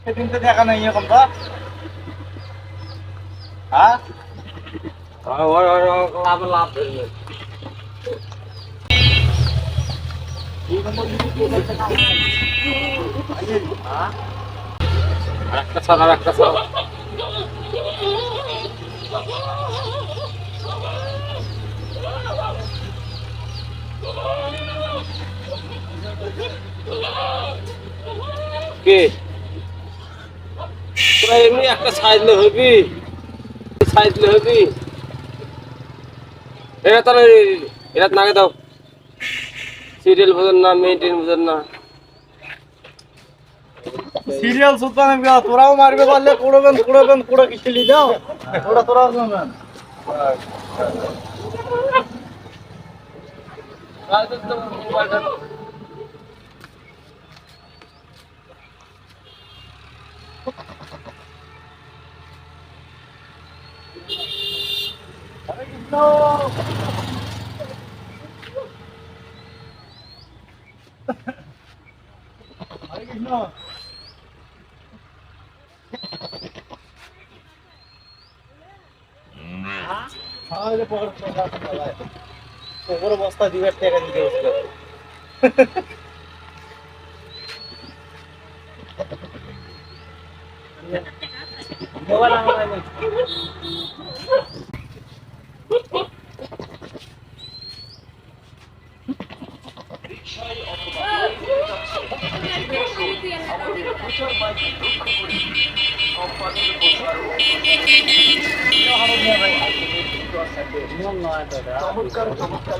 সেদিন তো দেখা নাই এরকম তো। হ্যাঁ লাভ লাভ ধরবে একটা ছাড় আর একটা ছাড় কে তোরা এমনি একটা সাইজলে হবি সাইজলে হবি এরা তাহলে এরা নাগে দাও সিরিয়াল বোঝেন না মেনটেন বোঝেন না সিরিয়াল সুলতান তোরাও মারবে পারলে কোড়ো কি খেলি দাও তোরা জানেন হরে কৃষ্ণ হরে কৃষ্ণ তাহলে পকেট বস্তা দিবে টাকা দিতে বসলো মোবাইল আমার নাই চমৎকার চমৎকার